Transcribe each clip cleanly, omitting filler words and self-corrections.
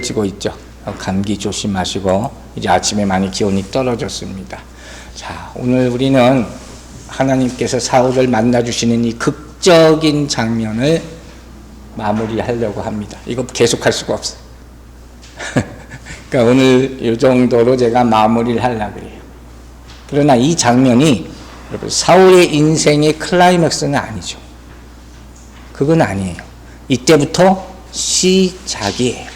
더워지고 있죠. 감기 조심하시고 이제 아침에 많이 기온이 떨어졌습니다. 자, 오늘 우리는 하나님께서 사울을 만나주시는 이 극적인 장면을 마무리하려고 합니다. 이거 계속할 수가 없어요. 그러니까 오늘 이 정도로 제가 마무리를 하려고 그래요. 그러나 이 장면이 여러분 사울의 인생의 클라이맥스는 아니죠. 그건 아니에요. 이때부터 시작이에요.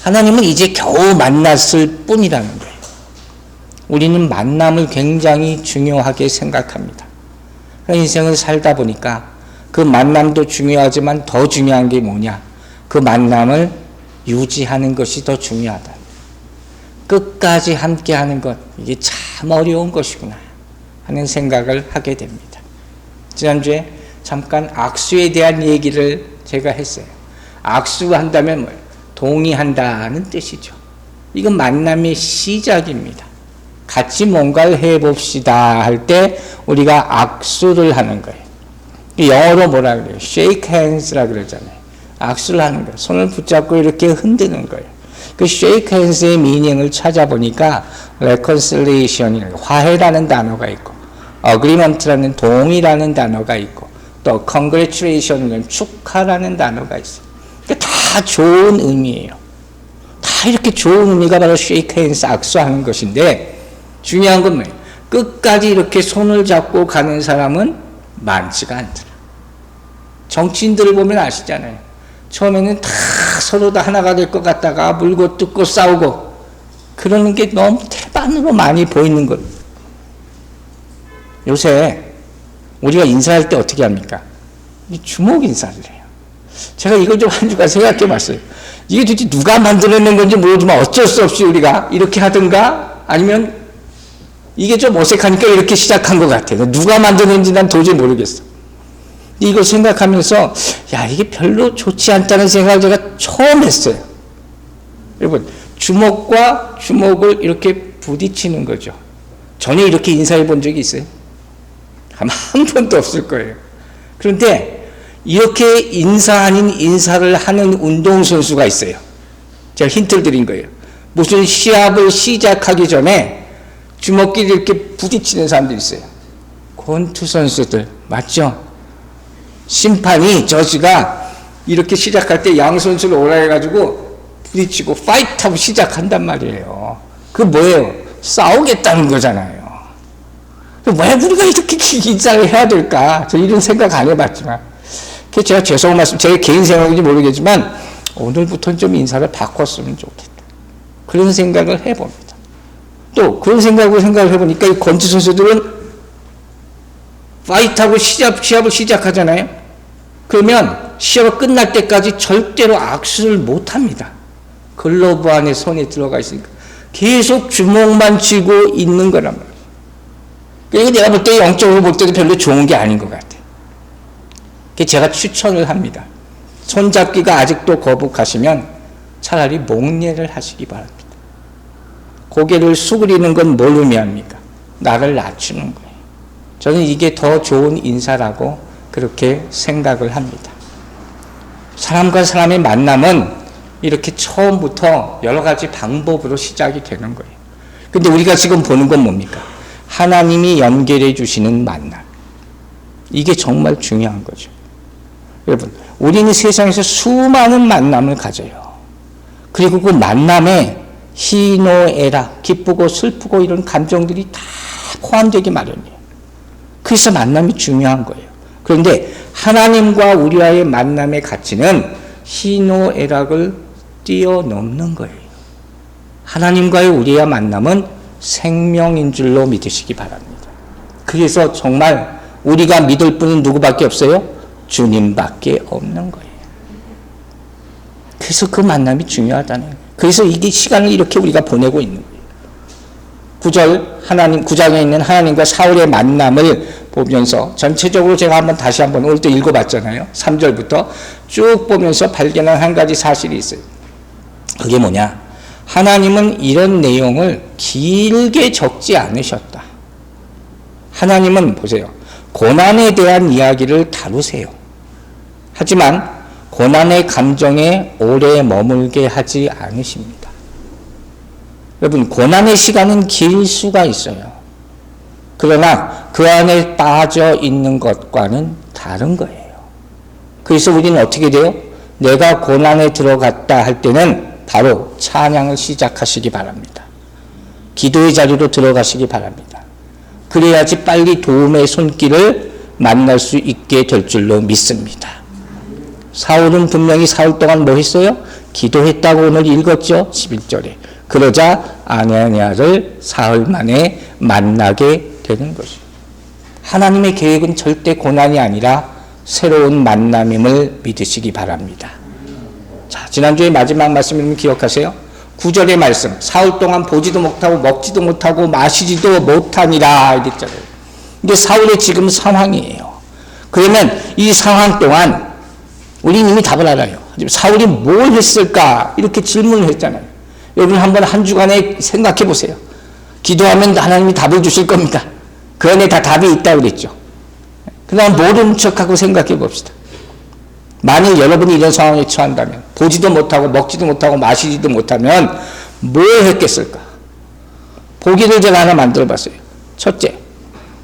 하나님은 이제 겨우 만났을 뿐이라는 거예요. 우리는 만남을 굉장히 중요하게 생각합니다. 인생을 살다 보니까 그 만남도 중요하지만 더 중요한 게 뭐냐? 그 만남을 유지하는 것이 더 중요하다. 끝까지 함께 하는 것, 이게 참 어려운 것이구나 하는 생각을 하게 됩니다. 지난주에 잠깐 악수에 대한 얘기를 제가 했어요. 악수한다면 뭐예요? 동의한다는 뜻이죠. 이건 만남의 시작입니다. 같이 뭔가를 해봅시다 할 때 우리가 악수를 하는 거예요. 영어로 뭐라 그래요? shake hands라 그러잖아요. 악수를 하는 거예요. 손을 붙잡고 이렇게 흔드는 거예요. 그 shake hands의 미닝을 찾아보니까 reconciliation, 화해라는 단어가 있고 agreement라는 동의라는 단어가 있고 또 congratulation은 축하라는 단어가 있어요. 다 좋은 의미예요. 다 이렇게 좋은 의미가 바로 shake hands, 악수하는 것인데 중요한 건 뭐예요? 끝까지 이렇게 손을 잡고 가는 사람은 많지가 않더라. 정치인들을 보면 아시잖아요. 처음에는 다 서로 다 하나가 될 것 같다가 물고 뜯고 싸우고 그러는 게 너무 태반으로 많이 보이는 거예요. 요새 우리가 인사할 때 어떻게 합니까? 주먹 인사를 해요. 제가 이걸 좀 한 주간 생각해 봤어요. 이게 도대체 누가 만들어낸 건지 모르지만 어쩔 수 없이 우리가 이렇게 하든가 아니면 이게 좀 어색하니까 이렇게 시작한 것 같아요. 누가 만들었는지 난 도저히 모르겠어. 이걸 생각하면서 야, 이게 별로 좋지 않다는 생각을 제가 처음 했어요. 여러분, 주먹과 주먹을 이렇게 부딪히는 거죠. 전혀 이렇게 인사해 본 적이 있어요? 아마 한 번도 없을 거예요. 그런데 이렇게 인사 아닌 인사를 하는 운동선수가 있어요. 제가 힌트를 드린 거예요. 무슨 시합을 시작하기 전에 주먹끼리 이렇게 부딪히는 사람들이 있어요. 권투 선수들, 맞죠? 심판이, 저지가 이렇게 시작할 때 양 선수를 오라 해가지고 부딪히고 파이트하고 시작한단 말이에요. 그게 뭐예요? 싸우겠다는 거잖아요. 왜 우리가 이렇게 인사를 해야 될까? 저 이런 생각 안 해봤지만. 그래서 제가 죄송한 말씀, 제 개인 생각인지 모르겠지만 오늘부터는 좀 인사를 바꿨으면 좋겠다. 그런 생각을 해봅니다. 또 그런 생각을 해보니까 이 권투 선수들은 파이트하고 시합을 시작하잖아요. 그러면 시합이 끝날 때까지 절대로 악수를 못합니다. 글러브 안에 손이 들어가 있으니까 계속 주먹만 쥐고 있는 거란 말이에요. 그러니까 내가 볼 때 영적으로 볼 때도 별로 좋은 게 아닌 것 같아요. 제가 추천을 합니다. 손잡기가 아직도 거북하시면 차라리 목례를 하시기 바랍니다. 고개를 수그리는 건 뭘 의미합니까? 나를 낮추는 거예요. 저는 이게 더 좋은 인사라고 그렇게 생각을 합니다. 사람과 사람의 만남은 이렇게 처음부터 여러 가지 방법으로 시작이 되는 거예요. 근데 우리가 지금 보는 건 뭡니까? 하나님이 연결해 주시는 만남. 이게 정말 중요한 거죠. 여러분, 우리는 세상에서 수많은 만남을 가져요. 그리고 그 만남에 희노애락, 기쁘고 슬프고 이런 감정들이 다 포함되기 마련이에요. 그래서 만남이 중요한 거예요. 그런데 하나님과 우리와의 만남의 가치는 희노애락을 뛰어넘는 거예요. 하나님과의 우리의 만남은 생명인 줄로 믿으시기 바랍니다. 그래서 정말 우리가 믿을 분은 누구밖에 없어요? 주님밖에 없는 거예요. 그래서 그 만남이 중요하다는 거예요. 그래서 이게 시간을 이렇게 우리가 보내고 있는 거예요. 9장에 있는 하나님과 사울의 만남을 보면서 전체적으로 제가 다시 한번 오늘 또 읽어봤잖아요. 3절부터 쭉 보면서 발견한 한 가지 사실이 있어요. 그게 뭐냐? 하나님은 이런 내용을 길게 적지 않으셨다. 하나님은 보세요. 고난에 대한 이야기를 다루세요. 하지만 고난의 감정에 오래 머물게 하지 않으십니다. 여러분, 고난의 시간은 길 수가 있어요. 그러나 그 안에 빠져 있는 것과는 다른 거예요. 그래서 우리는 어떻게 돼요? 내가 고난에 들어갔다 할 때는 바로 찬양을 시작하시기 바랍니다. 기도의 자리로 들어가시기 바랍니다. 그래야지 빨리 도움의 손길을 만날 수 있게 될 줄로 믿습니다. 사울은 분명히 사흘 동안 뭐 했어요? 기도했다고 오늘 읽었죠? 11절에. 그러자 아나니아를 사흘 만에 만나게 되는 것이죠. 하나님의 계획은 절대 고난이 아니라 새로운 만남임을 믿으시기 바랍니다. 자, 지난주에 마지막 말씀을 기억하세요. 9절의 말씀, 사흘 동안 보지도 못하고 먹지도 못하고 마시지도 못하니라 이랬잖아요. 이게 사울의 지금 상황이에요. 그러면 이 상황 동안 우리는 이미 답을 알아요. 사울이 뭘 했을까? 이렇게 질문을 했잖아요. 여러분 한번 한 주간에 생각해 보세요. 기도하면 하나님이 답을 주실 겁니다. 그 안에 다 답이 있다고 그랬죠. 그다음 모른 척하고 생각해 봅시다. 만일 여러분이 이런 상황에 처한다면, 보지도 못하고 먹지도 못하고 마시지도 못하면 뭘 했겠을까? 보기를 제가 하나 만들어 봤어요. 첫째,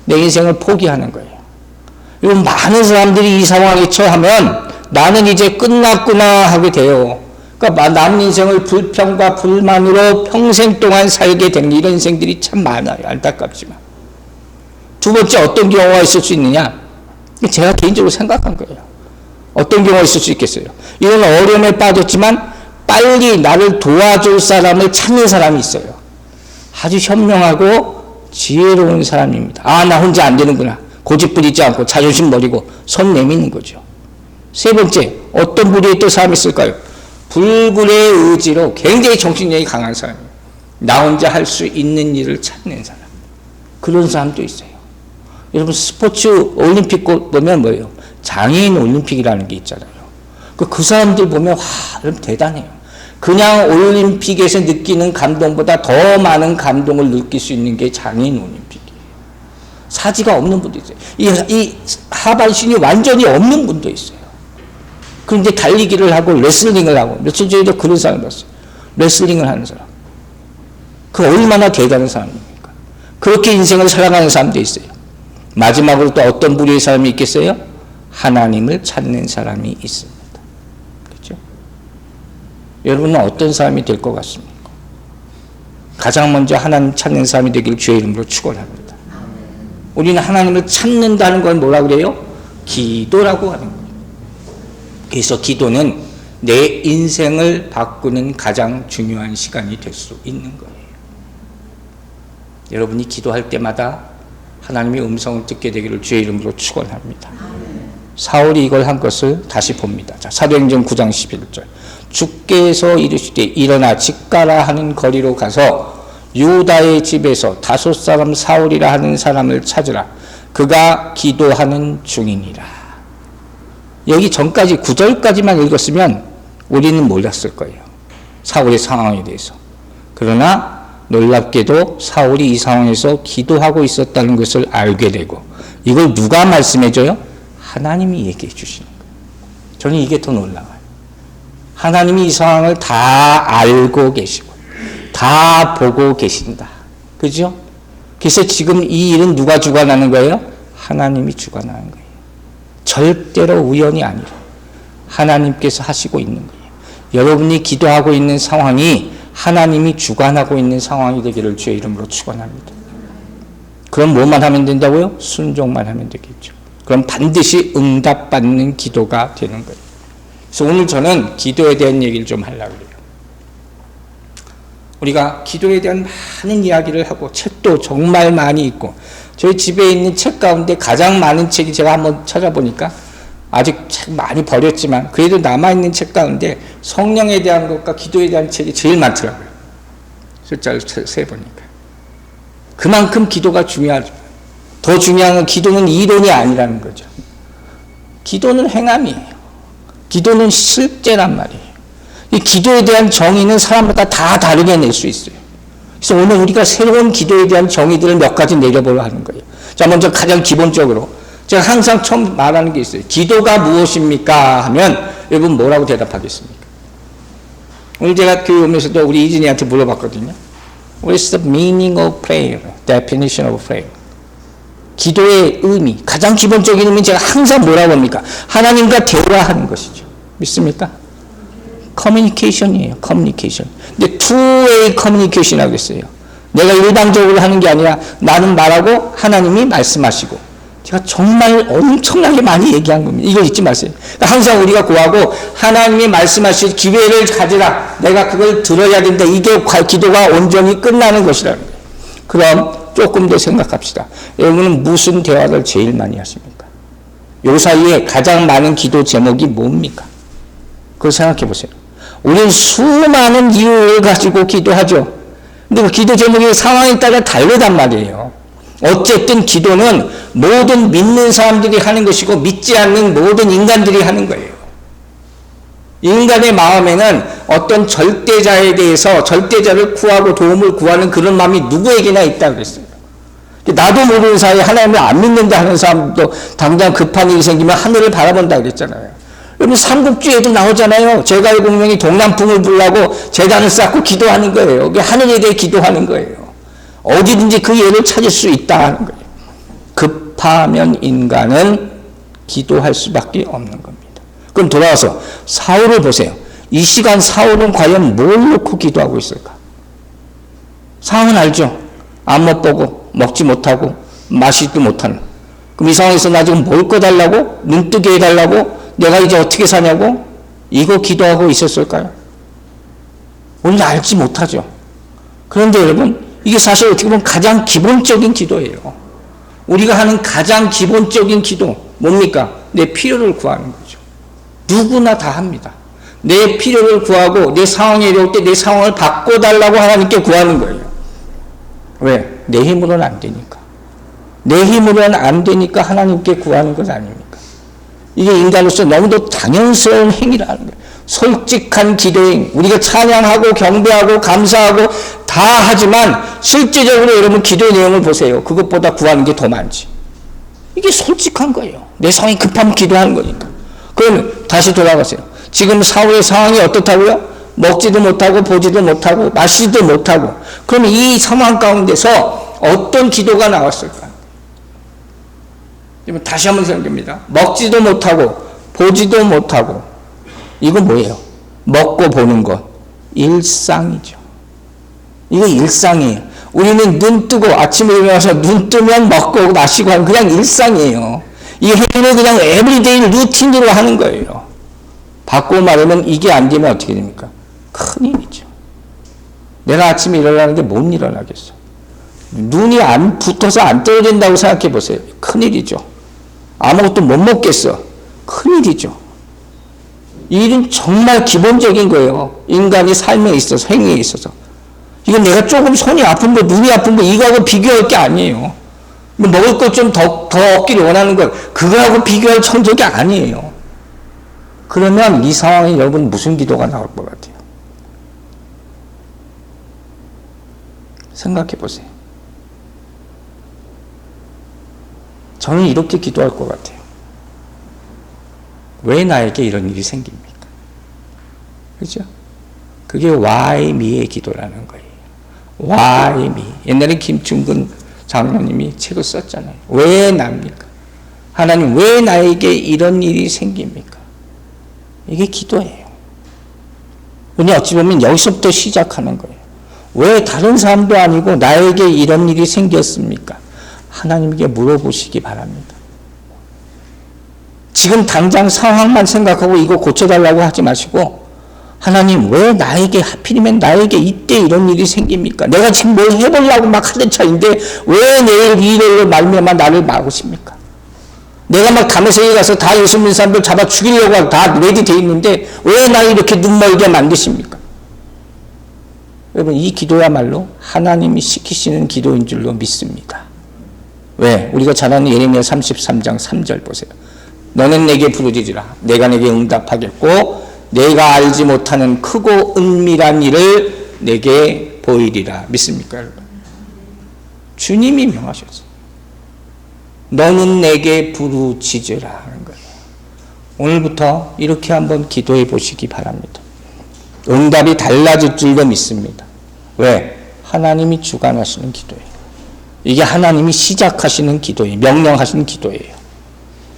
내 인생을 포기하는 거예요. 이건 많은 사람들이 이 상황에 처하면 나는 이제 끝났구나 하게 돼요. 그러니까 남은 인생을 불평과 불만으로 평생 동안 살게 되는 이런 인생들이 참 많아요. 안타깝지만. 두 번째, 어떤 경우가 있을 수 있느냐? 제가 개인적으로 생각한 거예요. 어떤 경우가 있을 수 있겠어요? 이런 어려움에 빠졌지만 빨리 나를 도와줄 사람을 찾는 사람이 있어요. 아주 현명하고 지혜로운 사람입니다. 아, 나 혼자 안 되는구나. 고집 부리지 않고 자존심 버리고 손 내미는 거죠. 세 번째, 어떤 부류의 또 사람이 있을까요? 불굴의 의지로 굉장히 정신력이 강한 사람이에요. 나 혼자 할 수 있는 일을 찾는 사람. 그런 사람도 있어요. 여러분, 스포츠 올림픽 보면 뭐예요? 장애인 올림픽이라는 게 있잖아요. 그 사람들 보면 와, 여러분 대단해요. 그냥 올림픽에서 느끼는 감동보다 더 많은 감동을 느낄 수 있는 게 장애인 올림픽이에요. 사지가 없는 분도 있어요. 이 하반신이 완전히 없는 분도 있어요. 그런데 달리기를 하고 레슬링을 하고, 며칠 전에도 그런 사람 봤어요. 레슬링을 하는 사람. 그 얼마나 대단한 사람입니까? 그렇게 인생을 살아가는 사람도 있어요. 마지막으로 또 어떤 부류의 사람이 있겠어요? 하나님을 찾는 사람이 있습니다. 그렇죠? 여러분은 어떤 사람이 될 것 같습니까? 가장 먼저 하나님 찾는 사람이 되기를 주의 이름으로 축원합니다. 우리는 하나님을 찾는다는 건 뭐라 그래요? 기도라고 하는 거예요. 그래서 기도는 내 인생을 바꾸는 가장 중요한 시간이 될 수 있는 거예요. 여러분이 기도할 때마다 하나님의 음성을 듣게 되기를 주의 이름으로 축원합니다. 사울이 이걸 한 것을 다시 봅니다. 자, 사도행전 9장 11절. 주께서 이르시되 일어나 집 가라 하는 거리로 가서 유다의 집에서 다섯 사람 사울이라 하는 사람을 찾으라. 그가 기도하는 중이니라. 여기 전까지 9절까지만 읽었으면 우리는 몰랐을 거예요. 사울의 상황에 대해서. 그러나 놀랍게도 사울이 이 상황에서 기도하고 있었다는 것을 알게 되고, 이걸 누가 말씀해줘요? 하나님이 얘기해 주시는 거예요. 저는 이게 더 놀라워요. 하나님이 이 상황을 다 알고 계시고 다 보고 계신다. 그죠? 그래서 지금 이 일은 누가 주관하는 거예요? 하나님이 주관하는 거예요. 절대로 우연이 아니라 하나님께서 하시고 있는 거예요. 여러분이 기도하고 있는 상황이 하나님이 주관하고 있는 상황이 되기를 주의 이름으로 축원합니다. 그럼 뭐만 하면 된다고요? 순종만 하면 되겠죠. 그럼 반드시 응답받는 기도가 되는 거예요. 그래서 오늘 저는 기도에 대한 얘기를 좀 하려고 해요. 우리가 기도에 대한 많은 이야기를 하고 책도 정말 많이 있고, 저희 집에 있는 책 가운데 가장 많은 책이, 제가 한번 찾아보니까 아직 책 많이 버렸지만 그래도 남아있는 책 가운데 성령에 대한 것과 기도에 대한 책이 제일 많더라고요. 숫자를 세보니까. 그만큼 기도가 중요하죠. 더 중요한 건 기도는 이론이 아니라는 거죠. 기도는 행함이에요. 기도는 실제란 말이에요. 이 기도에 대한 정의는 사람마다 다 다르게 낼 수 있어요. 그래서 오늘 우리가 새로운 기도에 대한 정의들을 몇 가지 내려보려 하는 거예요. 자, 먼저 가장 기본적으로 제가 항상 처음 말하는 게 있어요. 기도가 무엇입니까? 하면 여러분 뭐라고 대답하겠습니까? 오늘 제가 교회 오면서도 우리 이진이한테 물어봤거든요. What is the meaning of prayer? Definition of prayer. 기도의 의미, 가장 기본적인 의미는 제가 항상 뭐라고 합니까? 하나님과 대화하는 것이죠. 믿습니까? 커뮤니케이션이에요. 커뮤니케이션. 근데 two-way 커뮤니케이션이라고 했어요. 내가 일방적으로 하는 게 아니라 나는 말하고 하나님이 말씀하시고. 제가 정말 엄청나게 많이 얘기한 겁니다. 이걸 잊지 마세요. 그러니까 항상 우리가 구하고 하나님이 말씀하실 기회를 가지라. 내가 그걸 들어야 된다. 이게 기도가 온전히 끝나는 것이라는 거예요. 그럼 조금 더 생각합시다. 여러분은 무슨 대화를 제일 많이 하십니까? 요 사이에 가장 많은 기도 제목이 뭡니까? 그걸 생각해 보세요. 우리는 수많은 이유를 가지고 기도하죠. 근데 그 기도 제목이 상황에 따라 다르단 말이에요. 어쨌든 기도는 모든 믿는 사람들이 하는 것이고 믿지 않는 모든 인간들이 하는 거예요. 인간의 마음에는 어떤 절대자에 대해서 절대자를 구하고 도움을 구하는 그런 마음이 누구에게나 있다고 그랬어요. 나도 모르는 사이에 하나님을 안 믿는다 하는 사람도 당장 급한 일이 생기면 하늘을 바라본다 그랬잖아요. 여러분 삼국지에도 나오잖아요. 제갈 공명이 동남풍을 불라고 제단을 쌓고 기도하는 거예요. 그게 하늘에 대해 기도하는 거예요. 어디든지 그 예를 찾을 수 있다 하는 거예요. 급하면 인간은 기도할 수밖에 없는 겁니다. 그럼 돌아와서 사울을 보세요. 이 시간 사울은 과연 뭘 놓고 기도하고 있을까? 상황은 알죠? 안 못 보고 먹지 못하고 마시지도 못하는. 그럼 이 상황에서 나 지금 뭘 꺼달라고? 눈 뜨게 해달라고? 내가 이제 어떻게 사냐고? 이거 기도하고 있었을까요? 우리는 알지 못하죠. 그런데 여러분 이게 사실 어떻게 보면 가장 기본적인 기도예요. 우리가 하는 가장 기본적인 기도 뭡니까? 내 필요를 구하는 거죠. 누구나 다 합니다. 내 필요를 구하고 내 상황이 이럴 때 내 상황을 바꿔달라고 하나님께 구하는 거예요. 왜? 내 힘으로는 안 되니까. 내 힘으로는 안 되니까 하나님께 구하는 것 아닙니까? 이게 인간으로서 너무도 당연스러운 행위라는 거예요. 솔직한 기도행, 우리가 찬양하고 경배하고 감사하고 다 하지만 실제적으로 여러분 기도의 내용을 보세요. 그것보다 구하는 게 더 많지. 이게 솔직한 거예요. 내 상황이 급하면 기도하는 거니까. 그러면 다시 돌아가세요. 지금 사울의 상황이 어떻다고요? 먹지도 못하고 보지도 못하고 마시지도 못하고. 그러면 이 상황 가운데서 어떤 기도가 나왔을까? 다시 한번 생각합니다. 먹지도 못하고 보지도 못하고 이거 뭐예요? 먹고 보는 것 일상이죠. 이거 일상이에요. 우리는 눈 뜨고 아침에 일어나서 눈 뜨면 먹고 마시고 하는 그냥 일상이에요. 이 행위를 그냥 에브리데이 루틴으로 하는 거예요. 바꾸고 말하면 이게 안 되면 어떻게 됩니까? 큰일이죠. 내가 아침에 일어나는데 못 일어나겠어. 눈이 안 붙어서 안 떨어진다고 생각해 보세요. 큰일이죠. 아무것도 못 먹겠어. 큰일이죠. 이 일은 정말 기본적인 거예요. 인간이 삶에 있어서, 행위에 있어서. 이건 내가 조금 손이 아픈 거, 눈이 아픈 거, 이거하고 비교할 게 아니에요. 먹을 것 좀 더 얻기를 원하는 거, 그거하고 비교할 정도가 아니에요. 그러면 이 상황에 여러분 무슨 기도가 나올 것 같아요? 생각해 보세요. 저는 이렇게 기도할 것 같아요. 왜 나에게 이런 일이 생깁니까? 그렇죠? 그게 why me의 기도라는 거예요. why me. 옛날에 김충근 장로님이 책을 썼잖아요. 왜 납니까? 하나님 왜 나에게 이런 일이 생깁니까? 이게 기도예요. 근데 어찌 보면 여기서부터 시작하는 거예요. 왜 다른 사람도 아니고 나에게 이런 일이 생겼습니까? 하나님께 물어보시기 바랍니다. 지금 당장 상황만 생각하고 이거 고쳐달라고 하지 마시고 하나님 왜 나에게 하필이면 나에게 이때 이런 일이 생깁니까? 내가 지금 뭘 해보려고 막 하는 차인데 왜 내일 이 일로 말미암아 나를 막으십니까? 내가 막 다메섹에 가서 다 예수 믿는 사람들 잡아 죽이려고 다 레디 돼 있는데 왜 나 이렇게 눈멀게 만드십니까? 여러분 이 기도야말로 하나님이 시키시는 기도인 줄로 믿습니다. 왜? 우리가 잘 아는 예레미야 33장 3절 보세요. 너는 내게 부르짖으라. 내가 내게 응답하겠고 내가 알지 못하는 크고 은밀한 일을 내게 보이리라. 믿습니까 여러분? 주님이 명하셨어요. 너는 내게 부르짖으라 하는 거예요. 오늘부터 이렇게 한번 기도해 보시기 바랍니다. 응답이 달라질 줄로 믿습니다. 왜? 하나님이 주관하시는 기도예요. 이게 하나님이 시작하시는 기도예요. 명령하시는 기도예요.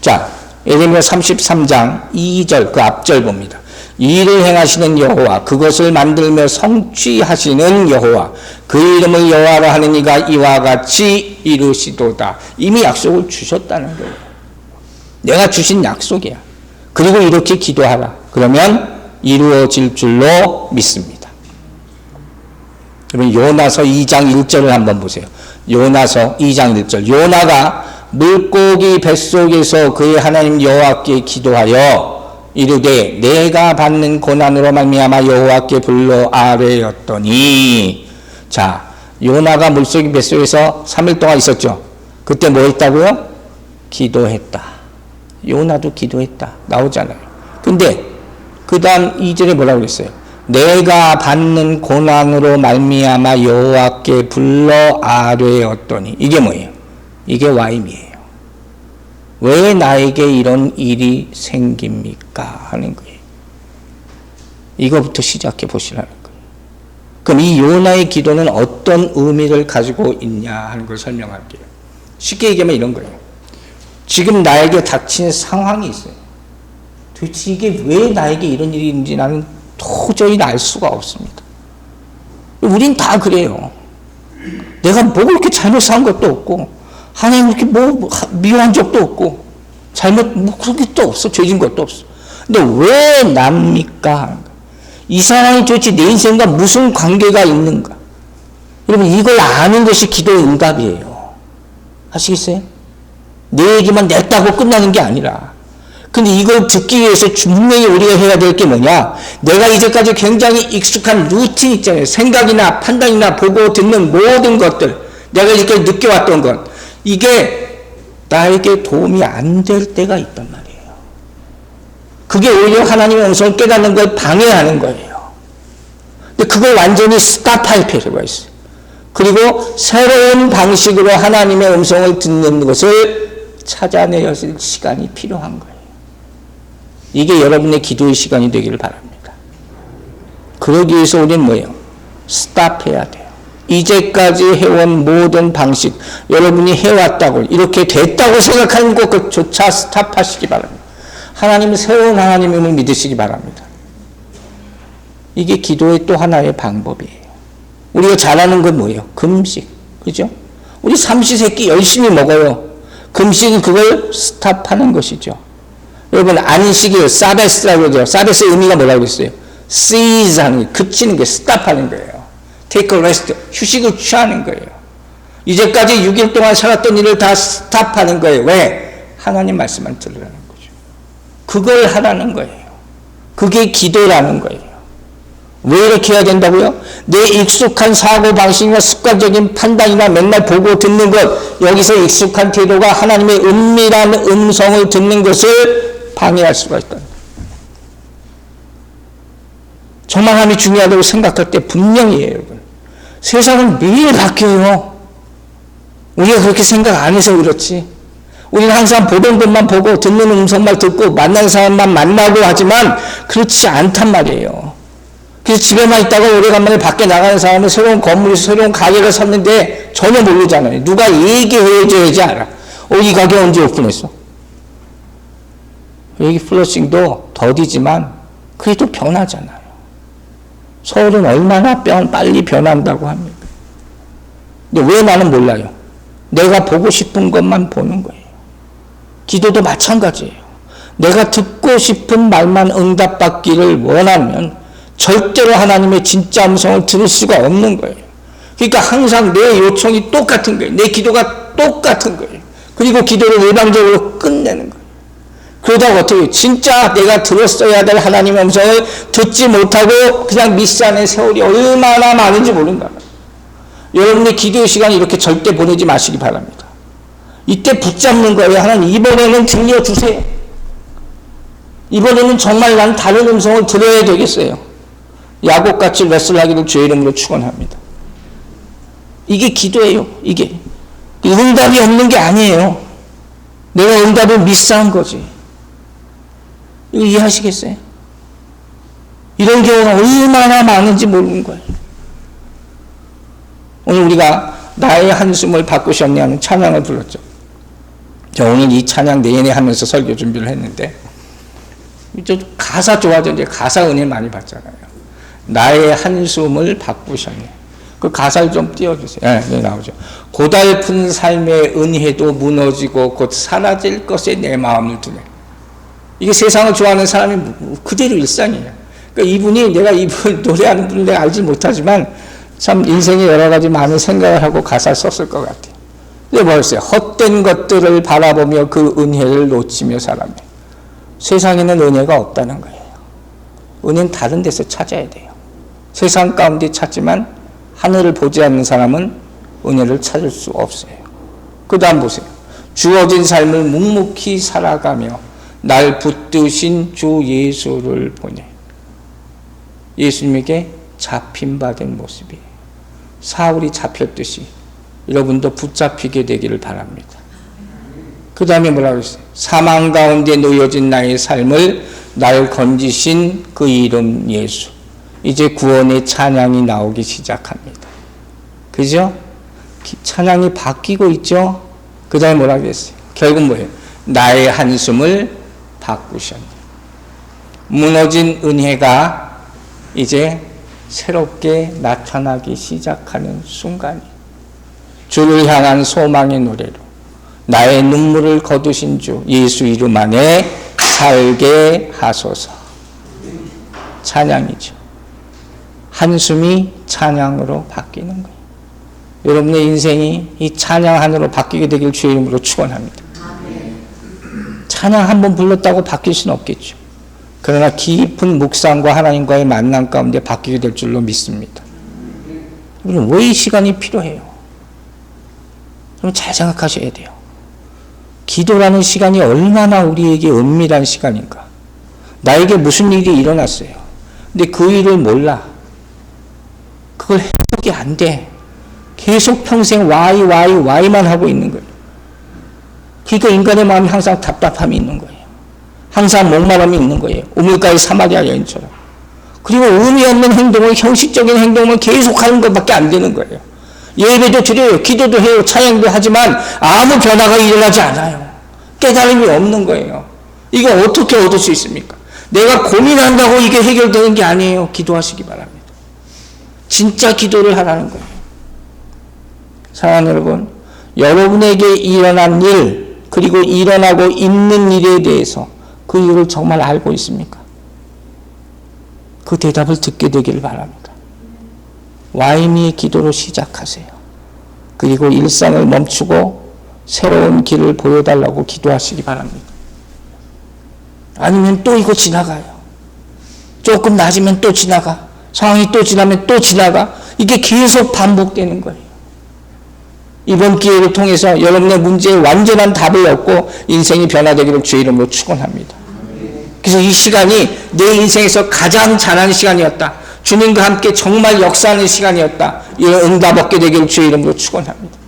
자, 예레미야 33장 2절 그 앞절 봅니다. 일을 행하시는 여호와, 그것을 만들며 성취하시는 여호와, 그 이름을 여호와라 하는 이가 이와 같이 이루시도다. 이미 약속을 주셨다는 거예요. 내가 주신 약속이야. 그리고 이렇게 기도하라. 그러면 이루어질 줄로 믿습니다. 여러분, 요나서 2장 1절을 한번 보세요. 요나서 2장 1절. 요나가 물고기 뱃속에서 그의 하나님 여호와께 기도하여 이르되 내가 받는 고난으로 말미암아 여호와께 불러 아뢰었더니. 자, 요나가 물고기 뱃속에서 3일 동안 있었죠. 그때 뭐 했다고요? 기도했다. 요나도 기도했다. 나오잖아요. 근데 그 다음 2절에 뭐라고 그랬어요? 내가 받는 고난으로 말미암아 여호와께 불러 아뢰었더니. 이게 뭐예요? 이게 와임이에요. 왜 나에게 이런 일이 생깁니까? 하는 거예요. 이거부터 시작해 보시라는 거예요. 그럼 이 요나의 기도는 어떤 의미를 가지고 있냐 하는 걸 설명할게요. 쉽게 얘기하면 이런 거예요. 지금 나에게 닥친 상황이 있어요. 도대체 이게 왜 나에게 이런 일이 있는지 나는 도저히 알 수가 없습니다. 우린 다 그래요. 내가 뭐 그렇게 잘못한 것도 없고, 하나님 그렇게 뭐 미워한 적도 없고, 뭐 그런 게 또 없어. 죄진 것도 없어. 근데 왜 납니까? 이 상황이 도대체 내 인생과 무슨 관계가 있는가? 여러분, 이걸 아는 것이 기도의 응답이에요. 아시겠어요? 내 얘기만 냈다고 끝나는 게 아니라. 근데 이걸 듣기 위해서 분명히 우리가 해야 될 게 뭐냐? 내가 이제까지 굉장히 익숙한 루틴 있잖아요. 생각이나 판단이나 보고 듣는 모든 것들, 내가 이제까지 느껴왔던 것, 이게 나에게 도움이 안 될 때가 있단 말이에요. 그게 오히려 하나님의 음성을 깨닫는 걸 방해하는 거예요. 근데 그걸 완전히 스탑할 필요가 있어요. 그리고 새로운 방식으로 하나님의 음성을 듣는 것을 찾아내야 할 시간이 필요한 거예요. 이게 여러분의 기도의 시간이 되기를 바랍니다. 그러기 위해서 우리는 뭐예요? 스탑해야 돼요. 이제까지 해온 모든 방식, 여러분이 해왔다고, 이렇게 됐다고 생각하는 것조차 스탑하시기 바랍니다. 하나님은 새로운 하나님임을 믿으시기 바랍니다. 이게 기도의 또 하나의 방법이에요. 우리가 잘하는 건 뭐예요? 금식. 그죠? 우리 삼시세끼 열심히 먹어요. 금식은 그걸 스탑하는 것이죠. 여러분, 안식일, 사베스라고 그러죠. 사베스의 의미가 뭐라고 그랬어요? cease 하는 게, 그치는 게, 스탑하는 거예요. take a rest, 휴식을 취하는 거예요. 이제까지 6일 동안 살았던 일을 다 스탑하는 거예요. 왜? 하나님 말씀만 들으라는 거죠. 그걸 하라는 거예요. 그게 기도라는 거예요. 왜 이렇게 해야 된다고요? 내 익숙한 사고방식이나 습관적인 판단이나 맨날 보고 듣는 것, 여기서 익숙한 태도가 하나님의 은밀한 음성을 듣는 것을 방해할 수가 있다. 정말함이 중요하다고 생각할 때 분명히 해요, 여러분. 세상은 매일 바뀌어요. 우리가 그렇게 생각 안 해서 그렇지. 우리는 항상 보던 것만 보고 듣는 음성만 듣고 만나는 사람만 만나고 하지만 그렇지 않단 말이에요. 그래서 집에만 있다가 오래간만에 밖에 나가는 사람은 새로운 건물에서 새로운 가게가 섰는데 전혀 모르잖아요. 누가 얘기해줘야지 알아. 이 가게 언제 오픈했어? 여기 플러싱도 더디지만 그래도 변하잖아요. 서울은 얼마나 빨리 변한다고 합니까? 근데 왜 나는 몰라요? 내가 보고 싶은 것만 보는 거예요. 기도도 마찬가지예요. 내가 듣고 싶은 말만 응답받기를 원하면 절대로 하나님의 진짜 음성을 들을 수가 없는 거예요. 그러니까 항상 내 요청이 똑같은 거예요. 내 기도가 똑같은 거예요. 그리고 기도를 일방적으로 끝내는 거예요. 그러다가 어떻게 진짜 내가 들었어야 될 하나님의 음성을 듣지 못하고 그냥 미스안의 세월이 얼마나 많은지 모른다. 여러분의 기도의 시간이 이렇게 절대 보내지 마시기 바랍니다. 이때 붙잡는 거예요. 하나님, 이번에는 들려주세요. 이번에는 정말 난 다른 음성을 들어야 되겠어요. 야곱같이 레슬하기를 주의 이름으로 축원합니다. 이게 기도예요. 이게 응답이 없는 게 아니에요. 내가 응답을 미스한 거지. 이거 이해하시겠어요? 이런 경우가 얼마나 많은지 모르는 거예요. 오늘 우리가 나의 한숨을 바꾸셨네 하는 찬양을 불렀죠. 저 오늘 이 찬양 내내 하면서 설교 준비를 했는데, 가사 좋아져. 이제 가사 은혜 많이 받잖아요. 나의 한숨을 바꾸셨네. 그 가사를 좀 띄워주세요. 네, 나오죠. 고달픈 삶의 은혜도 무너지고 곧 사라질 것에 내 마음을 두네. 이게 세상을 좋아하는 사람이 그대로 일상이에요. 그러니까 이분이, 내가 이분 노래하는 분을 내가 알지 못하지만 참 인생에 여러 가지 많은 생각을 하고 가사를 썼을 것 같아요. 근데 뭐였어요? 헛된 것들을 바라보며 그 은혜를 놓치며 살아며. 세상에는 은혜가 없다는 거예요. 은혜는 다른 데서 찾아야 돼요. 세상 가운데 찾지만 하늘을 보지 않는 사람은 은혜를 찾을 수 없어요. 그 다음 보세요. 주어진 삶을 묵묵히 살아가며 날 붙드신 주 예수를 보내. 예수님에게 잡힌받은 모습이에요. 사울이 잡혔듯이 여러분도 붙잡히게 되기를 바랍니다. 그 다음에 뭐라고 했어요? 사망 가운데 놓여진 나의 삶을 날 건지신 그 이름 예수. 이제 구원의 찬양이 나오기 시작합니다. 그죠? 찬양이 바뀌고 있죠? 그 다음에 뭐라고 했어요? 결국 뭐예요? 나의 한숨을 바꾸셨네. 무너진 은혜가 이제 새롭게 나타나기 시작하는 순간이, 주를 향한 소망의 노래로 나의 눈물을 거두신 주 예수 이름 안에 살게 하소서. 찬양이죠. 한숨이 찬양으로 바뀌는 거예요. 여러분의 인생이 이 찬양 하나로 바뀌게 되길 주의 이름으로 축원합니다. 찬양 한 번 불렀다고 바뀔 수는 없겠죠. 그러나 깊은 묵상과 하나님과의 만남 가운데 바뀌게 될 줄로 믿습니다. 여러분, 왜 이 시간이 필요해요? 여러분, 잘 생각하셔야 돼요. 기도라는 시간이 얼마나 우리에게 은밀한 시간인가. 나에게 무슨 일이 일어났어요. 근데 그 일을 몰라. 그걸 해석이 안 돼. 계속 평생 Y만 하고 있는 거예요. 그러니까 인간의 마음이 항상 답답함이 있는 거예요. 항상 목마름이 있는 거예요. 우물가의 사마리아 여인처럼. 그리고 의미 없는 행동을, 형식적인 행동을 계속하는 것밖에 안 되는 거예요. 예배도 드려요. 기도도 해요. 찬양도 하지만 아무 변화가 일어나지 않아요. 깨달음이 없는 거예요. 이거 어떻게 얻을 수 있습니까? 내가 고민한다고 이게 해결되는 게 아니에요. 기도하시기 바랍니다. 진짜 기도를 하라는 거예요. 사랑하는 여러분, 여러분에게 일어난 일, 그리고 일어나고 있는 일에 대해서 그 일을 정말 알고 있습니까? 그 대답을 듣게 되기를 바랍니다. 와이미의 기도로 시작하세요. 그리고 일상을 멈추고 새로운 길을 보여달라고 기도하시기 바랍니다. 아니면 또 이거 지나가요. 조금 낮으면 또 지나가. 상황이 또 지나면 또 지나가. 이게 계속 반복되는 거예요. 이번 기회를 통해서 여러분의 문제에 완전한 답을 얻고 인생이 변화되기를 주의 이름으로 축원합니다. 그래서 이 시간이 내 인생에서 가장 잘하는 시간이었다. 주님과 함께 정말 역사하는 시간이었다. 이런 응답 얻게 되기를 주의 이름으로 축원합니다.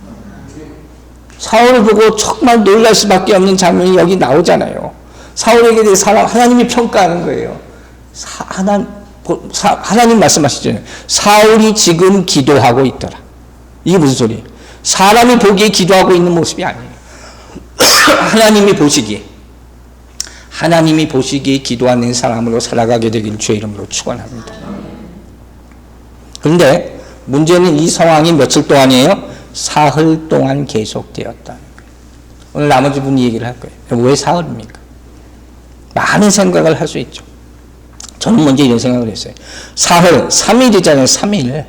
사울을 보고 정말 놀랄 수밖에 없는 장면이 여기 나오잖아요. 사울에게 대해 하나님이 평가하는 거예요. 하나님 말씀하시죠. 사울이 지금 기도하고 있더라. 이게 무슨 소리예요? 사람이 보기에 기도하고 있는 모습이 아니에요. 하나님이 보시기에 기도하는 사람으로 살아가게 되길 주의 이름으로 축원합니다. 그런데 문제는 이 상황이 며칠 동안이에요? 사흘 동안 계속되었다. 오늘 나머지 분이 얘기를 할 거예요. 왜 사흘입니까? 많은 생각을 할 수 있죠. 저는 먼저 이런 생각을 했어요. 사흘, 3일이잖아요.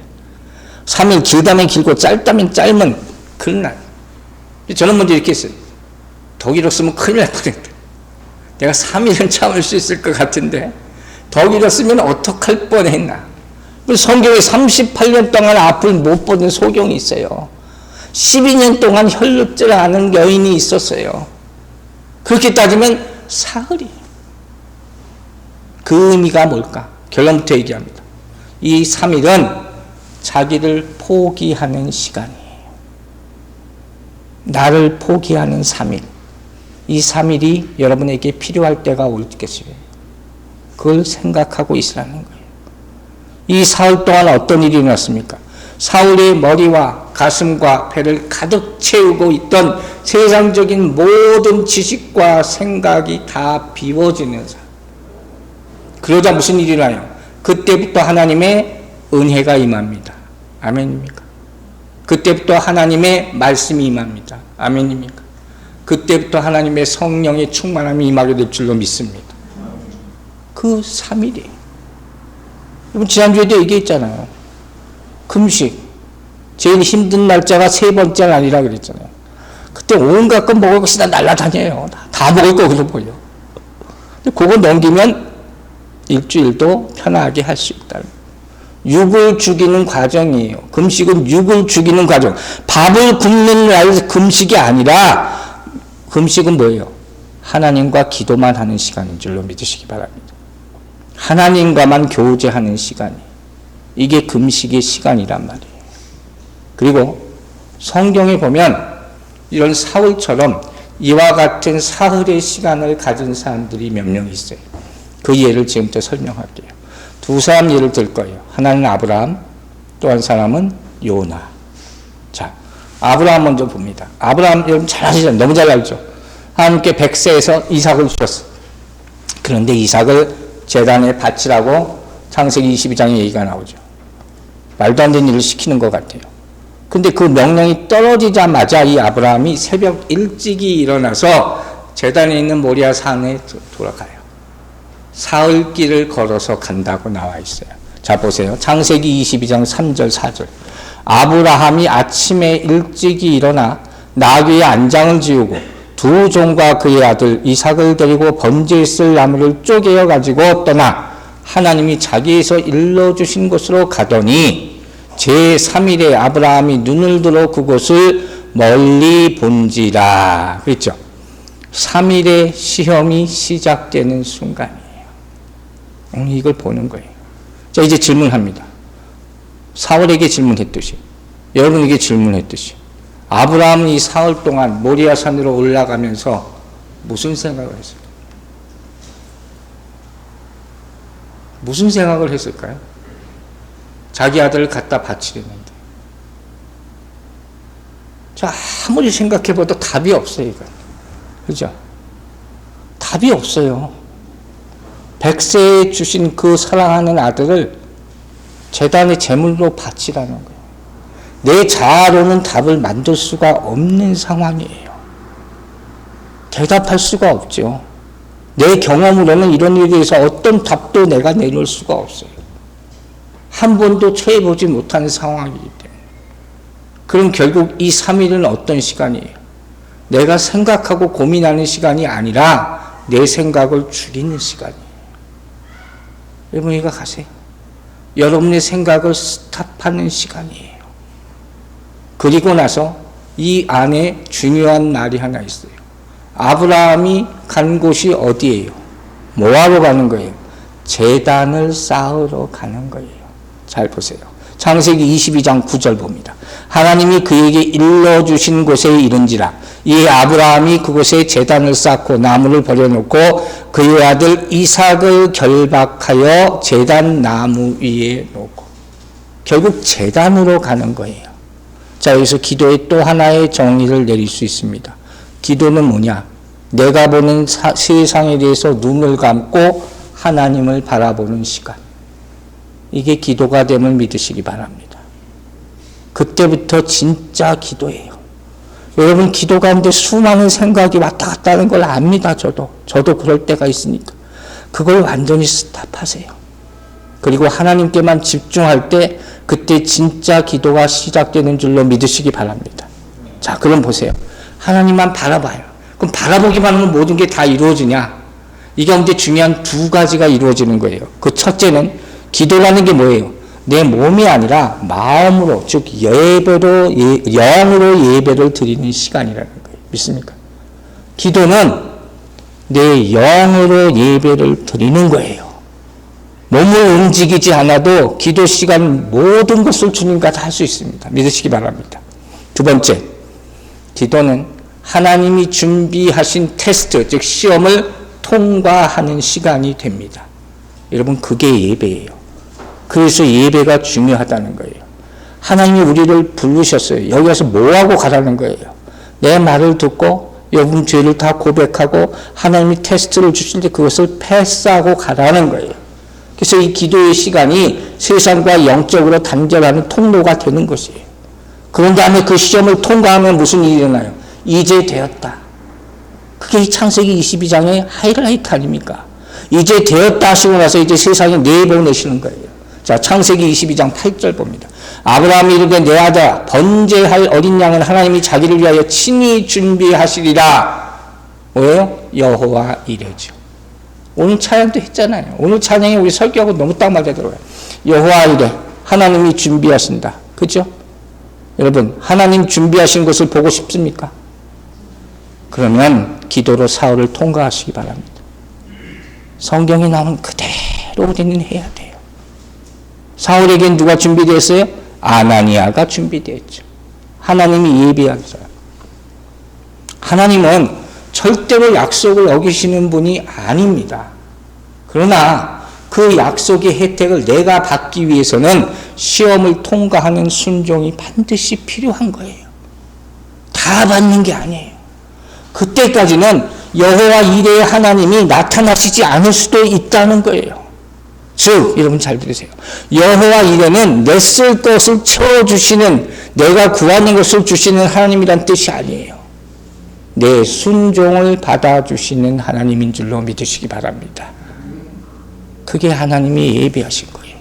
3일 길다면 길고 짧다면 짧은 그런 날. 저는 먼저 이렇게 했어요. 독일어 쓰면 큰일 날 뻔했다. 내가 3일은 참을 수 있을 것 같은데 독일어 쓰면 어떡할 뻔했나. 성경에 38년 동안 앞을 못 보는 소경이 있어요. 12년 동안 혈육질 않은 여인이 있었어요. 그렇게 따지면 사흘이에요. 그 의미가 뭘까? 결론부터 얘기합니다. 이 3일은 자기를 포기하는 시간이에요. 나를 포기하는 3일. 이 3일이 여러분에게 필요할 때가 올 것이에요. 그걸 생각하고 있으라는 거예요. 이 사흘 동안 어떤 일이 일어났습니까? 사울의 머리와 가슴과 배를 가득 채우고 있던 세상적인 모든 지식과 생각이 다 비워지는 사람. 그러자 무슨 일이 일어나요? 그때부터 하나님의 은혜가 임합니다. 아멘입니까? 그때부터 하나님의 말씀이 임합니다. 아멘입니까? 그때부터 하나님의 성령의 충만함이 임하게 될 줄로 믿습니다. 그 3일이에요. 여러분 지난주에도 얘기했잖아요. 금식. 제일 힘든 날짜가 세 번째는 아니라 그랬잖아요. 그때 온갖 것 먹을 것이 다 날라다녀요. 다 먹을 거 그래서 보여. 근데 그거 넘기면 일주일도 편하게 할 수 있다. 육을 죽이는 과정이에요. 금식은 육을 죽이는 과정. 밥을 굶는 날 금식이 아니라 금식은 뭐예요? 하나님과 기도만 하는 시간인 줄로 믿으시기 바랍니다. 하나님과만 교제하는 시간이. 이게 금식의 시간이란 말이에요. 그리고 성경에 보면 이런 사울처럼 이와 같은 사흘의 시간을 가진 사람들이 몇 명 있어요. 그 예를 지금부터 설명할게요. 두 사람 예를 들 거예요. 하나는 아브라함, 또 한 사람은 요나. 자, 아브라함 먼저 봅니다. 아브라함 여러분 잘 아시잖아요. 너무 잘 알죠. 하나님께 백세에서 이삭을 주셨어요. 그런데 이삭을 제단에 바치라고 창세기 22장에 얘기가 나오죠. 말도 안 되는 일을 시키는 것 같아요. 근데 그 명령이 떨어지자마자 이 아브라함이 새벽 일찍이 일어나서 제단에 있는 모리아 산에 돌아가요. 사흘길을 걸어서 간다고 나와 있어요. 자 보세요. 창세기 22장 3절 4절. 아브라함이 아침에 일찍이 일어나 나귀의 안장을 지우고 두 종과 그의 아들 이삭을 데리고 번제에 있을 나무를 쪼개어 가지고 떠나 하나님이 자기에서 일러주신 곳으로 가더니 제3일에 아브라함이 눈을 들어 그곳을 멀리 본지라. 그렇죠? 3일의 시험이 시작되는 순간이에요. 오늘 이걸 보는 거예요. 자, 이제 질문합니다. 사울에게 질문했듯이, 여러분에게 질문했듯이, 아브라함은 이 사흘 동안 모리아 산으로 올라가면서 무슨 생각을 했을까요? 무슨 생각을 했을까요? 자기 아들을 갖다 바치려는데. 자, 아무리 생각해봐도 답이 없어요, 이건. 그죠? 답이 없어요. 백세에 주신 그 사랑하는 아들을 제단의 제물로 바치라는 거예요. 내 자아로는 답을 만들 수가 없는 상황이에요. 대답할 수가 없죠. 내 경험으로는 이런 일에 대해서 어떤 답도 내가 내놓을 수가 없어요. 한 번도 처해보지 못하는 상황이기 때문에. 그럼 결국 이 3일은 어떤 시간이에요? 내가 생각하고 고민하는 시간이 아니라 내 생각을 줄이는 시간이에요. 여러분 이거 가세요. 여러분의 생각을 스탑하는 시간이에요. 그리고 나서 이 안에 중요한 말이 하나 있어요. 아브라함이 간 곳이 어디예요? 뭐하러 가는 거예요? 제단을 쌓으러 가는 거예요. 잘 보세요. 창세기 22장 9절 봅니다. 하나님이 그에게 일러주신 곳에 이른지라 이 아브라함이 그곳에 제단을 쌓고 나무를 버려놓고 그의 아들 이삭을 결박하여 제단 나무 위에 놓고. 결국 제단으로 가는 거예요. 자, 여기서 기도의 또 하나의 정의를 내릴 수 있습니다. 기도는 뭐냐? 내가 보는 세상에 대해서 눈을 감고 하나님을 바라보는 시간. 이게 기도가 됨을 믿으시기 바랍니다. 그때부터 진짜 기도예요. 여러분 기도 가운데 수많은 생각이 왔다 갔다 하는 걸 압니다. 저도 그럴 때가 있으니까. 그걸 완전히 스탑하세요. 그리고 하나님께만 집중할 때 그때 진짜 기도가 시작되는 줄로 믿으시기 바랍니다. 자, 그럼 보세요. 하나님만 바라봐요. 그럼 바라보기만 하면 모든 게 다 이루어지냐? 이 가운데 중요한 두 가지가 이루어지는 거예요. 그 첫째는 기도라는 게 뭐예요? 내 몸이 아니라 마음으로, 즉 예배로, 영으로 예배를 드리는 시간이라는 거예요. 믿습니까? 기도는 내 영으로 예배를 드리는 거예요. 몸을 움직이지 않아도 기도 시간 모든 것을 주님과 다 할 수 있습니다. 믿으시기 바랍니다. 두 번째, 기도는 하나님이 준비하신 테스트, 즉 시험을 통과하는 시간이 됩니다. 여러분, 그게 예배예요. 그래서 예배가 중요하다는 거예요. 하나님이 우리를 부르셨어요. 여기 와서 뭐하고 가라는 거예요. 내 말을 듣고 여러분 죄를 다 고백하고 하나님이 테스트를 주실 때 그것을 패스하고 가라는 거예요. 그래서 이 기도의 시간이 세상과 영적으로 단절하는 통로가 되는 것이에요. 그런 다음에 그 시험을 통과하면 무슨 일이 일어나요? 이제 되었다. 그게 이 창세기 22장의 하이라이트 아닙니까? 이제 되었다 하시고 나서 이제 세상에 내보내시는 거예요. 자, 창세기 22장 8절 봅니다. 아브라함이 이르되 내 아들 번제할 어린 양은 하나님이 자기를 위하여 친히 준비하시리라. 뭐예요? 여호와 이레죠. 오늘 찬양도 했잖아요. 오늘 찬양에 우리 설교하고 너무 딱 맞아들어요. 여호와 이레, 하나님이 준비하신다. 그죠? 여러분, 하나님 준비하신 것을 보고 싶습니까? 그러면 기도로 사울을 통과하시기 바랍니다. 성경에 나오는 그대로 우리는 해야 돼요. 사울에겐 누가 준비되었어요? 아나니아가 준비되었죠. 하나님이 예비하셨어요. 하나님은 절대로 약속을 어기시는 분이 아닙니다. 그러나 그 약속의 혜택을 내가 받기 위해서는 시험을 통과하는 순종이 반드시 필요한 거예요. 다 받는 게 아니에요. 그때까지는 여호와 이레의 하나님이 나타나시지 않을 수도 있다는 거예요. 즉, 여러분 잘 들으세요. 여호와 이레는 내 쓸 것을 채워주시는, 내가 구하는 것을 주시는 하나님이란 뜻이 아니에요. 내 순종을 받아주시는 하나님인 줄로 믿으시기 바랍니다. 그게 하나님이 예비하신 거예요.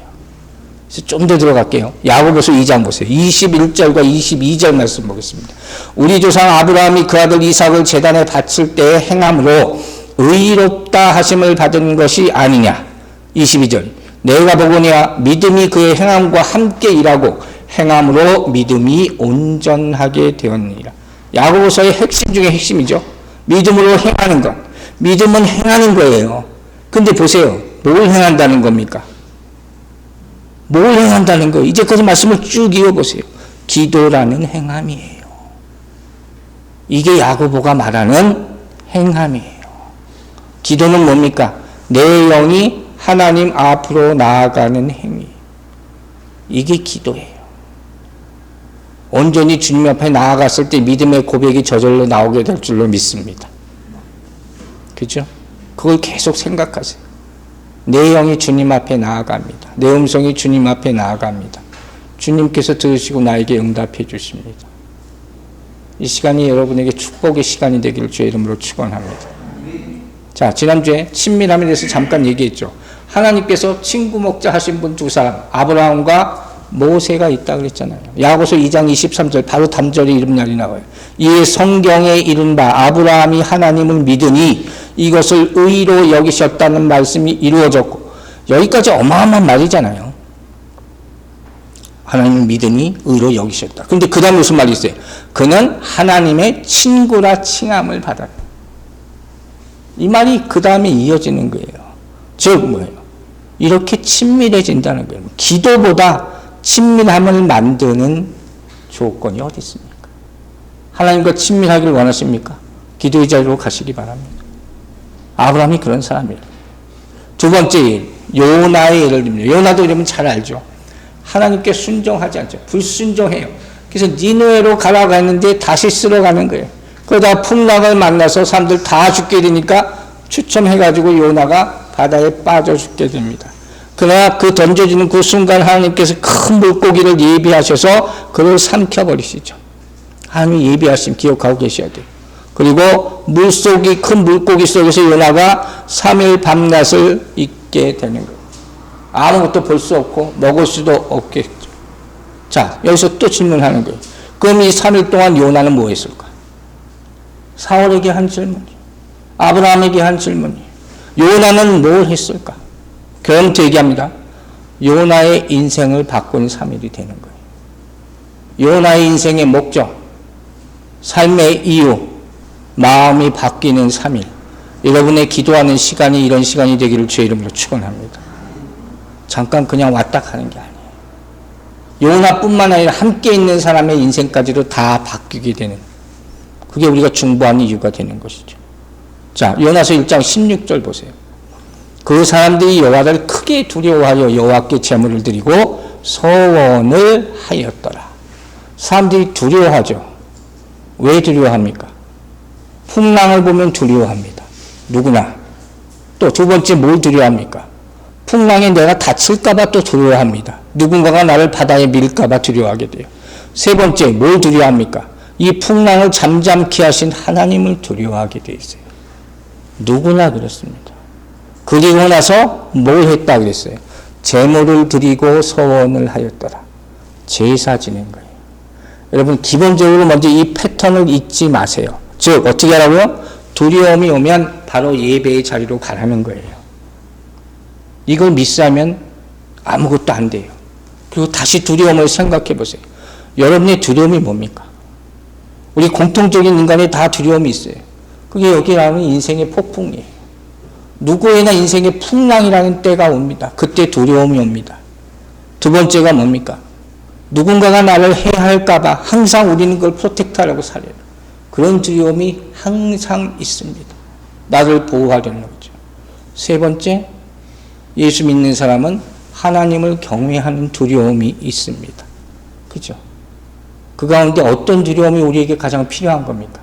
그래서 좀 더 들어갈게요. 야고보서 2장 보세요. 21절과 22절 말씀 보겠습니다. 우리 조상 아브라함이 그 아들 이삭을 제단에 바칠 때의 행함으로 의롭다 하심을 받은 것이 아니냐. 22절. 내가 보거니와 믿음이 그의 행함과 함께 일하고 행함으로 믿음이 온전하게 되었느니라. 야고보서의 핵심 중에 핵심이죠. 믿음으로 행하는 것. 믿음은 행하는 거예요. 근데 보세요. 뭘 행한다는 겁니까? 뭘 행한다는 거예요? 이제까지 말씀을 쭉 이어보세요. 기도라는 행함이에요. 이게 야고보가 말하는 행함이에요. 기도는 뭡니까? 내 영이 하나님 앞으로 나아가는 행위. 이게 기도예요. 온전히 주님 앞에 나아갔을 때 믿음의 고백이 저절로 나오게 될 줄로 믿습니다. 그죠? 그걸 계속 생각하세요. 내 영이 주님 앞에 나아갑니다. 내 음성이 주님 앞에 나아갑니다. 주님께서 들으시고 나에게 응답해 주십니다. 이 시간이 여러분에게 축복의 시간이 되기를 주의 이름으로 축원합니다. 자, 지난주에 친밀함에 대해서 잠깐 얘기했죠. 하나님께서 친구 먹자 하신 분 두 사람, 아브라함과 모세가 있다 그랬잖아요. 야고보서 2장 23절 바로 단절의 이름날이 나와요. 이에 성경에 이른 바 아브라함이 하나님을 믿으니 이것을 의로 여기셨다는 말씀이 이루어졌고, 여기까지 어마어마한 말이잖아요. 하나님을 믿으니 의로 여기셨다. 근데 그 다음에 무슨 말이 있어요? 그는 하나님의 친구라 칭함을 받았다. 이 말이 그 다음에 이어지는 거예요. 즉 뭐예요? 이렇게 친밀해진다는 거예요. 기도보다 친밀함을 만드는 조건이 어디 있습니까? 하나님과 친밀하기를 원하십니까? 기도의 자리로 가시기 바랍니다. 아브라함이 그런 사람이에요. 두 번째 일, 요나의 예를 듭니다. 요나도 여러분 잘 알죠? 하나님께 순종하지 않죠. 불순종해요. 그래서 니느웨로 가라고 했는데 다시 쓸어가는 거예요. 그러다가 풍랑을 만나서 사람들 다 죽게 되니까 추첨해가지고 요나가 바다에 빠져 죽게 됩니다. 그러나 그 던져지는 그 순간 하나님께서 큰 물고기를 예비하셔서 그를 삼켜버리시죠. 하나님이 예비하심 기억하고 계셔야 돼요. 그리고 물속이 큰 물고기 속에서 요나가 3일 밤낮을 있게 되는 거예요. 아무것도 볼 수 없고 먹을 수도 없겠죠. 자, 여기서 또 질문하는 거예요. 그럼 이 3일 동안 요나는 뭐 했을까? 사울에게 한 질문이에요. 아브라함에게 한 질문이에요. 요나는 뭘 했을까? 그럼부터 얘기합니다. 요나의 인생을 바꾼 3일이 되는 거예요. 요나의 인생의 목적, 삶의 이유, 마음이 바뀌는 3일. 여러분의 기도하는 시간이 이런 시간이 되기를 주의 이름으로 축원합니다. 잠깐 그냥 왔다 가는 게 아니에요. 요나뿐만 아니라 함께 있는 사람의 인생까지도 다 바뀌게 되는, 그게 우리가 중보하는 이유가 되는 것이죠. 자, 요나서 1장 16절 보세요. 그 사람들이 여호와를 크게 두려워하여 여호와께 제물을 드리고 서원을 하였더라. 사람들이 두려워하죠. 왜 두려워합니까? 풍랑을 보면 두려워합니다. 누구나. 또 두 번째 뭘 두려워합니까? 풍랑에 내가 다칠까봐 또 두려워합니다. 누군가가 나를 바다에 밀까봐 두려워하게 돼요. 세 번째 뭘 두려워합니까? 이 풍랑을 잠잠케 하신 하나님을 두려워하게 돼 있어요. 누구나 그렇습니다. 그리고 나서 뭘 했다 그랬어요? 제물을 드리고 서원을 하였더라. 제사 지낸 거예요. 여러분 기본적으로 먼저 이 패턴을 잊지 마세요. 즉 어떻게 하라고요? 두려움이 오면 바로 예배의 자리로 가라는 거예요. 이걸 미스하면 아무것도 안 돼요. 그리고 다시 두려움을 생각해 보세요. 여러분의 두려움이 뭡니까? 우리 공통적인 인간에 다 두려움이 있어요. 그게 여기 나오는 인생의 폭풍이에요. 누구에나 인생의 풍랑이라는 때가 옵니다. 그때 두려움이 옵니다. 두 번째가 뭡니까? 누군가가 나를 해할까봐 항상 우리는 그걸 프로텍트하려고 살아요. 그런 두려움이 항상 있습니다. 나를 보호하려는 거죠. 세 번째, 예수 믿는 사람은 하나님을 경외하는 두려움이 있습니다. 그죠? 그 가운데 어떤 두려움이 우리에게 가장 필요한 겁니까?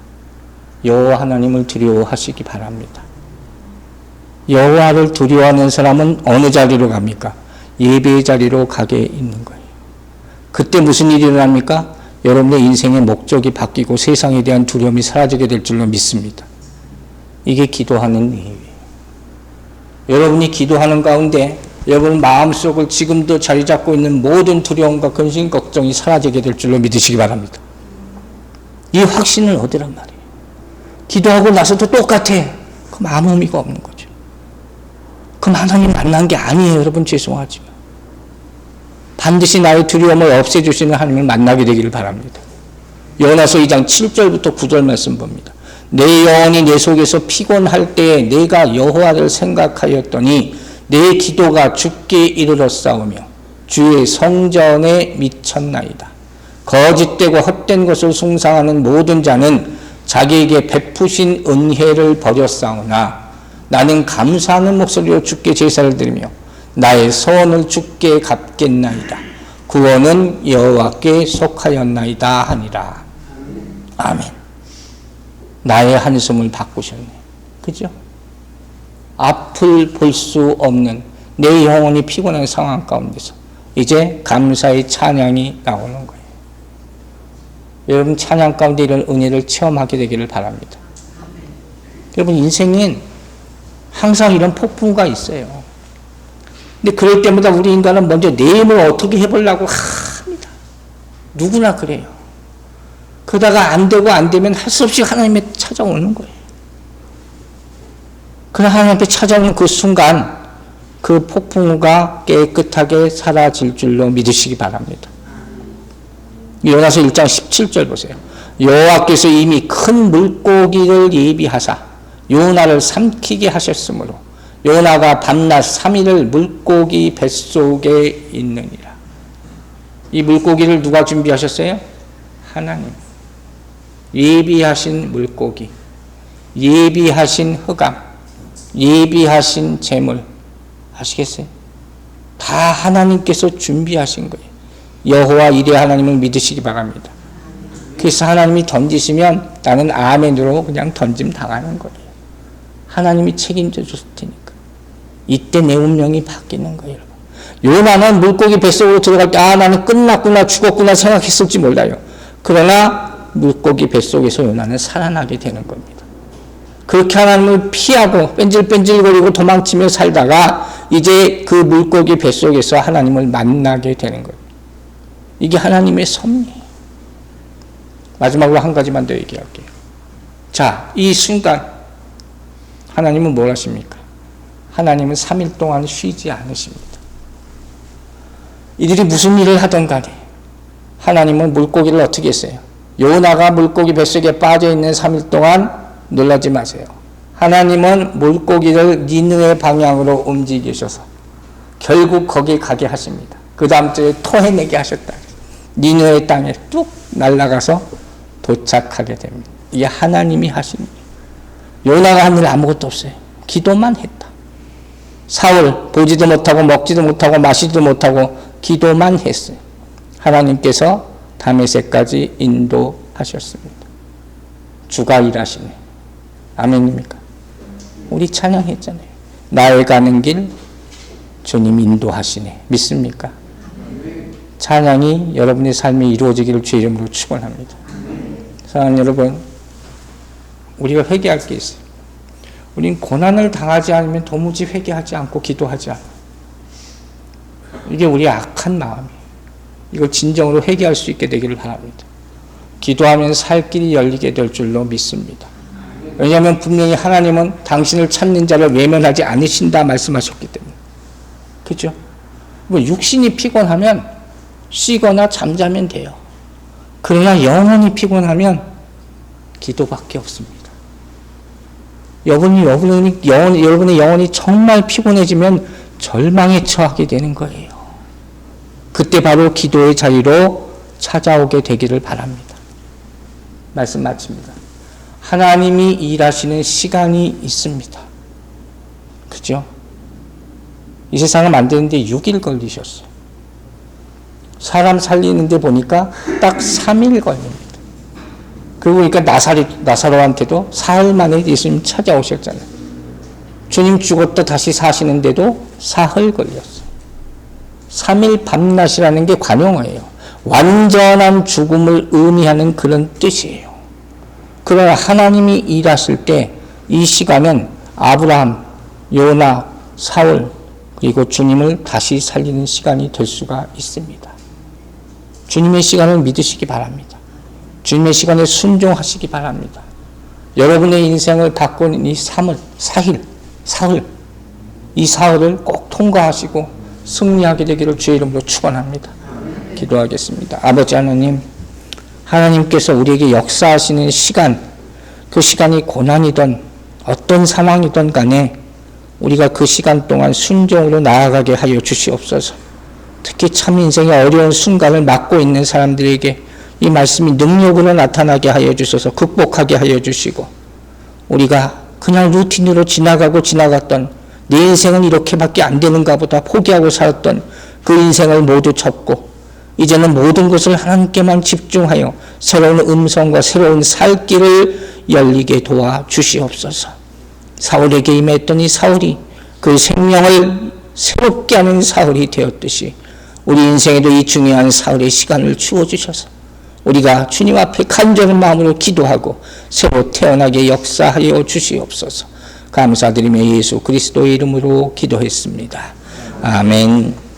여호와 하나님을 두려워하시기 바랍니다. 여호와를 두려워하는 사람은 어느 자리로 갑니까? 예배의 자리로 가게 있는 거예요. 그때 무슨 일이 일어납니까? 여러분의 인생의 목적이 바뀌고 세상에 대한 두려움이 사라지게 될 줄로 믿습니다. 이게 기도하는 이유예요. 여러분이 기도하는 가운데 여러분 마음속을 지금도 자리 잡고 있는 모든 두려움과 근심, 걱정이 사라지게 될 줄로 믿으시기 바랍니다. 이 확신을 얻으란 말이에요. 기도하고 나서도 똑같아. 그럼 아무 의미가 없는 거죠. 그럼 하나님 만난 게 아니에요. 여러분 죄송하지만. 반드시 나의 두려움을 없애주시는 하나님을 만나게 되기를 바랍니다. 요나서 2장 7절부터 9절 말씀 봅니다. 내 영혼이 내 속에서 피곤할 때에 내가 여호와를 생각하였더니 내 기도가 주께 이르렀사오며 주의 성전에 미쳤나이다. 거짓되고 헛된 것을 숭상하는 모든 자는 자기에게 베푸신 은혜를 버렸사오나 나는 감사하는 목소리로 주께 제사를 드리며 나의 소원을 주께 갚겠나이다. 구원은 여호와께 속하였나이다 하니라. 아멘. 나의 한숨을 바꾸셨네. 그죠? 앞을 볼 수 없는 내 영혼이 피곤한 상황 가운데서 이제 감사의 찬양이 나오는 거예요. 여러분 찬양 가운데 이런 은혜를 체험하게 되기를 바랍니다. 여러분 인생엔 항상 이런 폭풍과 있어요. 근데 그럴 때마다 우리 인간은 먼저 내일을 어떻게 해보려고 합니다. 누구나 그래요. 그러다가 안 되고 안 되면 할 수 없이 하나님에 찾아오는 거예요. 그러나 하나님 앞에 찾아오는 그 순간 그 폭풍우가 깨끗하게 사라질 줄로 믿으시기 바랍니다. 요나서 1장 17절 보세요. 여호와께서 이미 큰 물고기를 예비하사 요나를 삼키게 하셨으므로 요나가 밤낮 3일을 물고기 뱃속에 있느니라. 이 물고기를 누가 준비하셨어요? 하나님. 예비하신 물고기, 예비하신 흑암, 예비하신 재물. 아시겠어요? 다 하나님께서 준비하신 거예요. 여호와 이레 하나님을 믿으시기 바랍니다. 그래서 하나님이 던지시면 나는 아멘으로 그냥 던짐 당하는 거예요. 하나님이 책임져 줬을 테니까. 이때 내 운명이 바뀌는 거예요. 요나는 물고기 뱃속으로 들어갈 때 나는 끝났구나 죽었구나 생각했을지 몰라요. 그러나 물고기 뱃속에서 요나는 살아나게 되는 겁니다. 그렇게 하나님을 피하고 뺀질뺀질거리고 도망치며 살다가 이제 그 물고기 뱃속에서 하나님을 만나게 되는 거예요. 이게 하나님의 섭리예요. 마지막으로 한 가지만 더 얘기할게요. 자, 이 순간 하나님은 뭘 하십니까? 하나님은 3일 동안 쉬지 않으십니다. 이들이 무슨 일을 하든 간에 하나님은 물고기를 어떻게 했어요? 요나가 물고기 뱃속에 빠져있는 3일 동안 놀라지 마세요. 하나님은 물고기를 니느웨 방향으로 움직이셔서 결국 거기에 가게 하십니다. 그 다음 주에 토해내게 하셨다. 니느웨 땅에 뚝 날아가서 도착하게 됩니다. 이게 하나님이 하신 일이에요. 요나가 한 일 아무것도 없어요. 기도만 했다. 사울 보지도 못하고 먹지도 못하고 마시지도 못하고 기도만 했어요. 하나님께서 다메섹까지 인도하셨습니다. 주가 일하시네. 아멘입니까? 우리 찬양했잖아요. 나의 가는 길 주님 인도하시네. 믿습니까? 찬양이 여러분의 삶에 이루어지기를 주의 이름으로 축원합니다. 사랑하는 여러분, 우리가 회개할 게 있어요. 우린 고난을 당하지 않으면 도무지 회개하지 않고 기도하지 않아요. 이게 우리의 악한 마음이에요. 이걸 진정으로 회개할 수 있게 되기를 바랍니다. 기도하면 살 길이 열리게 될 줄로 믿습니다. 왜냐하면 분명히 하나님은 당신을 찾는 자를 외면하지 않으신다 말씀하셨기 때문에. 그죠? 뭐 육신이 피곤하면 쉬거나 잠자면 돼요. 그러나 영혼이 피곤하면 기도밖에 없습니다. 여러분의 영혼이 정말 피곤해지면 절망에 처하게 되는 거예요. 그때 바로 기도의 자리로 찾아오게 되기를 바랍니다. 말씀 마칩니다. 하나님이 일하시는 시간이 있습니다. 그죠? 이 세상을 만드는데 6일 걸리셨어요. 사람 살리는데 보니까 딱 3일 걸립니다. 그리고 그러니까 나사로한테도 사흘 만에 예수님 찾아오셨잖아요. 주님 죽었다 다시 사시는데도 사흘 걸렸어요. 3일 밤낮이라는 게 관용어예요. 완전한 죽음을 의미하는 그런 뜻이에요. 그러나 하나님이 일하실 때 이 시간은 아브라함, 요나, 사울 그리고 주님을 다시 살리는 시간이 될 수가 있습니다. 주님의 시간을 믿으시기 바랍니다. 주님의 시간에 순종하시기 바랍니다. 여러분의 인생을 바꾸는 이 사흘, 이 사흘을 꼭 통과하시고 승리하게 되기를 주의 이름으로 축원합니다. 기도하겠습니다. 아버지 하나님, 하나님께서 우리에게 역사하시는 시간, 그 시간이 고난이든 어떤 상황이든 간에 우리가 그 시간 동안 순종으로 나아가게 하여 주시옵소서. 특히 참 인생의 어려운 순간을 맞고 있는 사람들에게 이 말씀이 능력으로 나타나게 하여 주셔서 극복하게 하여 주시고, 우리가 그냥 루틴으로 지나갔던 내 인생은 이렇게밖에 안 되는가 보다 포기하고 살았던 그 인생을 모두 접고 이제는 모든 것을 하나님께만 집중하여 새로운 음성과 새로운 살 길을 열리게 도와 주시옵소서. 사울에게 임했던 이 사울이 그 생명을 새롭게 하는 사울이 되었듯이 우리 인생에도 이 중요한 사울의 시간을 주어주셔서 우리가 주님 앞에 간절한 마음으로 기도하고 새로 태어나게 역사하여 주시옵소서. 감사드리며 예수 그리스도의 이름으로 기도했습니다. 아멘.